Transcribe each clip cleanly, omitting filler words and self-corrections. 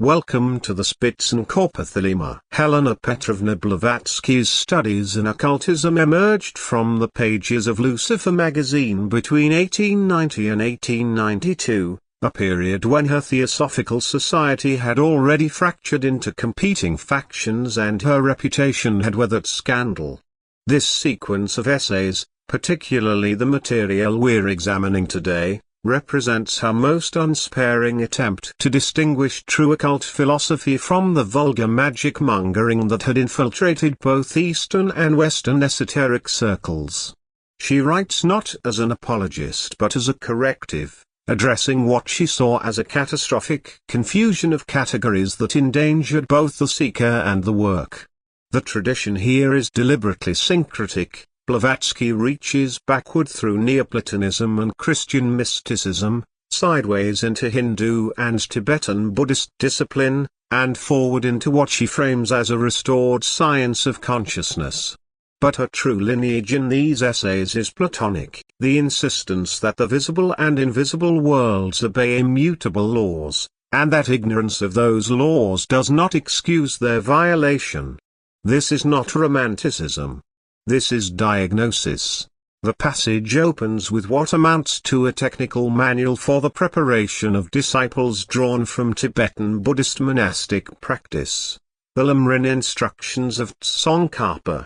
Welcome to the Spitzen-Körper Thelema. Helena Petrovna Blavatsky's studies in occultism emerged from the pages of Lucifer magazine between 1890 and 1892, a period when her Theosophical Society had already fractured into competing factions and her reputation had weathered scandal. This sequence of essays, particularly the material we're examining today, represents her most unsparing attempt to distinguish true occult philosophy from the vulgar magic-mongering that had infiltrated both Eastern and Western esoteric circles. She writes not as an apologist but as a corrective, addressing what she saw as a catastrophic confusion of categories that endangered both the seeker and the work. The tradition here is deliberately syncretic. Blavatsky reaches backward through Neoplatonism and Christian mysticism, sideways into Hindu and Tibetan Buddhist discipline, and forward into what she frames as a restored science of consciousness. But her true lineage in these essays is Platonic, the insistence that the visible and invisible worlds obey immutable laws, and that ignorance of those laws does not excuse their violation. This is not romanticism. This is diagnosis. The passage opens with what amounts to a technical manual for the preparation of disciples drawn from Tibetan Buddhist monastic practice. The Lemrin instructions of Spitzen-Körper.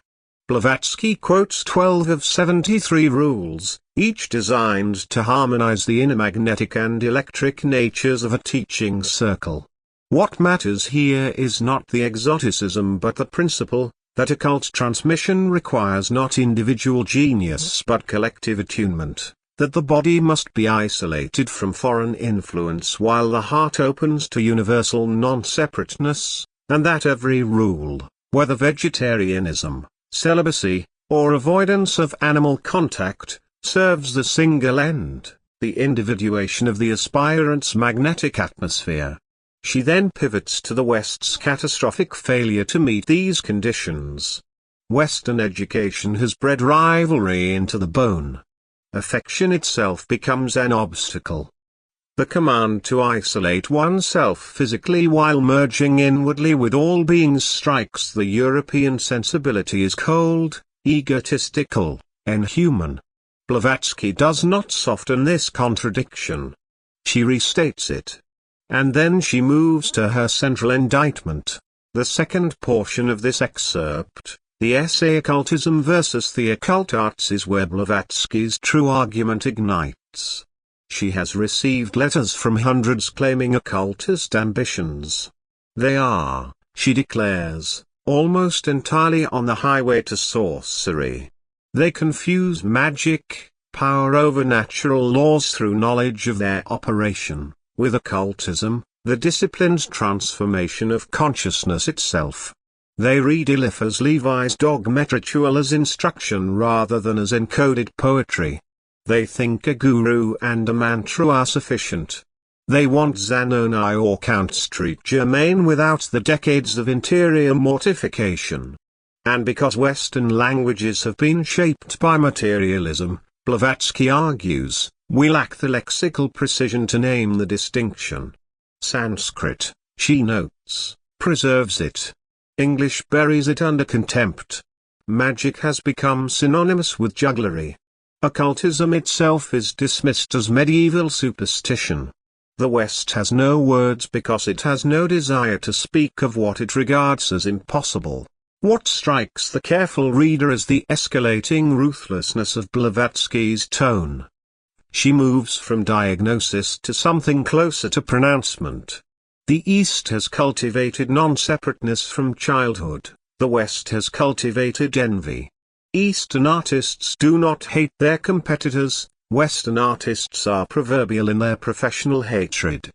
Blavatsky quotes 12 of 73 rules, each designed to harmonize the inner magnetic and electric natures of a teaching circle. What matters here is not the exoticism but the principle, that occult transmission requires not individual genius but collective attunement, that the body must be isolated from foreign influence while the heart opens to universal non-separateness, and that every rule, whether vegetarianism, celibacy, or avoidance of animal contact, serves the single end, the individuation of the aspirant's magnetic atmosphere. She then pivots to the West's catastrophic failure to meet these conditions. Western education has bred rivalry into the bone. Affection itself becomes an obstacle. The command to isolate oneself physically while merging inwardly with all beings strikes the European sensibility as cold, egotistical, inhuman. Blavatsky does not soften this contradiction. She restates it. And then she moves to her central indictment. The second portion of this excerpt, the essay Occultism versus the Occult Arts, is where Blavatsky's true argument ignites. She has received letters from hundreds claiming occultist ambitions. They are, she declares, almost entirely on the highway to sorcery. They confuse magic, power over natural laws through knowledge of their operation, with occultism, the discipline's transformation of consciousness itself. They read Eliphas Levi's dogmatic ritual as instruction rather than as encoded poetry. They think a guru and a mantra are sufficient. They want Zanoni or Count Street Germain without the decades of interior mortification. And because Western languages have been shaped by materialism, Blavatsky argues, we lack the lexical precision to name the distinction. Sanskrit, she notes, preserves it. English buries it under contempt. Magic has become synonymous with jugglery. Occultism itself is dismissed as medieval superstition. The West has no words because it has no desire to speak of what it regards as impossible. What strikes the careful reader is the escalating ruthlessness of Blavatsky's tone. She moves from diagnosis to something closer to pronouncement. The East has cultivated non-separateness from childhood, the West has cultivated envy. Eastern artists do not hate their competitors, Western artists are proverbial in their professional hatred.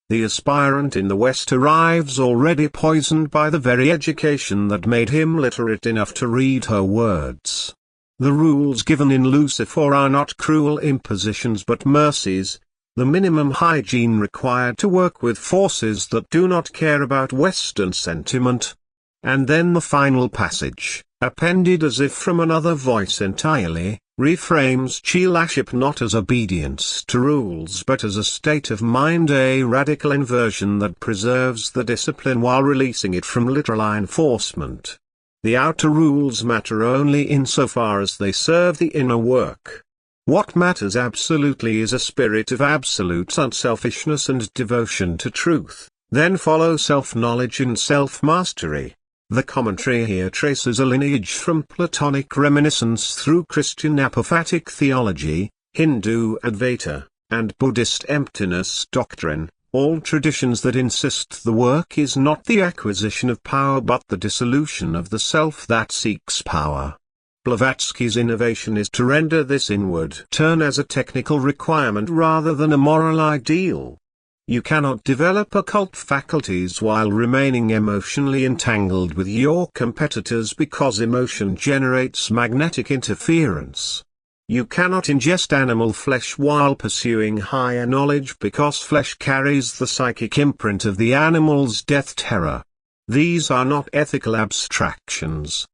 The aspirant in the West arrives already poisoned by the very education that made him literate enough to read her words. The rules given in Lucifer are not cruel impositions but mercies, the minimum hygiene required to work with forces that do not care about Western sentiment. And then the final passage, appended as if from another voice entirely, reframes chelaship not as obedience to rules but as a state of mind, a radical inversion that preserves the discipline while releasing it from literal enforcement. The outer rules matter only insofar as they serve the inner work. What matters absolutely is a spirit of absolute unselfishness and devotion to truth. Then follow self-knowledge and self-mastery. The commentary here traces a lineage from Platonic reminiscence through Christian apophatic theology, Hindu Advaita, and Buddhist emptiness doctrine, all traditions that insist the work is not the acquisition of power but the dissolution of the self that seeks power. Blavatsky's innovation is to render this inward turn as a technical requirement rather than a moral ideal. You cannot develop occult faculties while remaining emotionally entangled with your competitors because emotion generates magnetic interference. You cannot ingest animal flesh while pursuing higher knowledge because flesh carries the psychic imprint of the animal's death terror. These are not ethical abstractions.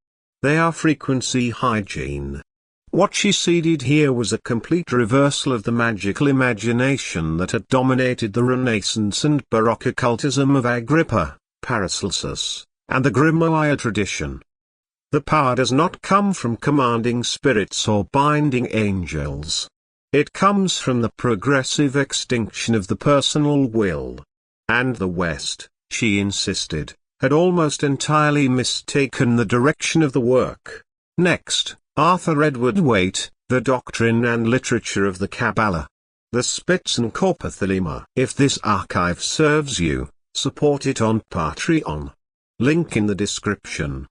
They are frequency hygiene. What she seeded here was a complete reversal of the magical imagination that had dominated the Renaissance and Baroque occultism of Agrippa, Paracelsus, and the Grimoire tradition. The power does not come from commanding spirits or binding angels. It comes from the progressive extinction of the personal will. And the West, she insisted, had almost entirely mistaken the direction of the work. Next, Arthur Edward Waite, The Doctrine and Literature of the Kabbalah. The Spitzen-Körper Thelema. If this archive serves you, support it on Patreon. Link in the description.